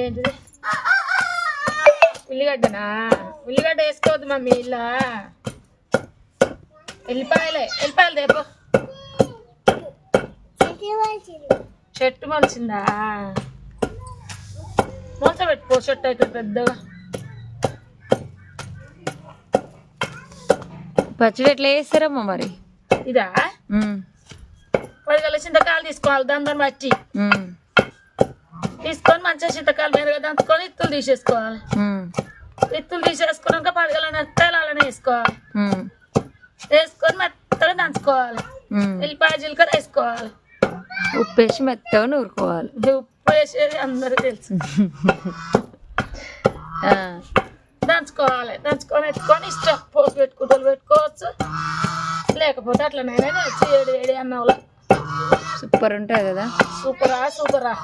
ఏంటిది ఉల్లిగడ్డనా? ఉల్లిగడ్డ వేసుకోవద్దు మమ్మీ. ఇలా ఎల్లిపాయలు రేపు చెట్టు మొలిచిందా? మూత పెట్టుకో, చెట్టు అవుతుంది పెద్దగా. పచ్చడి ఎట్లా వేస్తారమ్మా మరి? ఇదా 10 గల చింతకాయలు తీసుకోవాలి, దాని బట్టి తీసుకొని మంచిగా చింతకాయలు మెరుగా దంచుకొని ఇత్తులు తీసేసుకోవాలి. ఇత్తులు తీసేసుకున్నాక 10 గల నెత్తాలు అలానే వేసుకోవాలి. వేసుకొని మెత్తగా దంచుకోవాలి. ఎల్లిపాయ జీలకర్ర వేసుకోవాలి. ఉప్పు వేసి మెత్తగా నూరుకోవాలి. ఉప్పు వేసేది అందరూ తెలుసు. దంచుకోవాలి. దంచుకొని పెట్టుకొని ఇష్టం పోసి పెట్టుకుంటూ పెట్టుకోవచ్చు, లేకపోతే అట్లనైనా వేడి వేడి అన్నంలో సూపర్ ఉంటుంది కదా. సూపరా.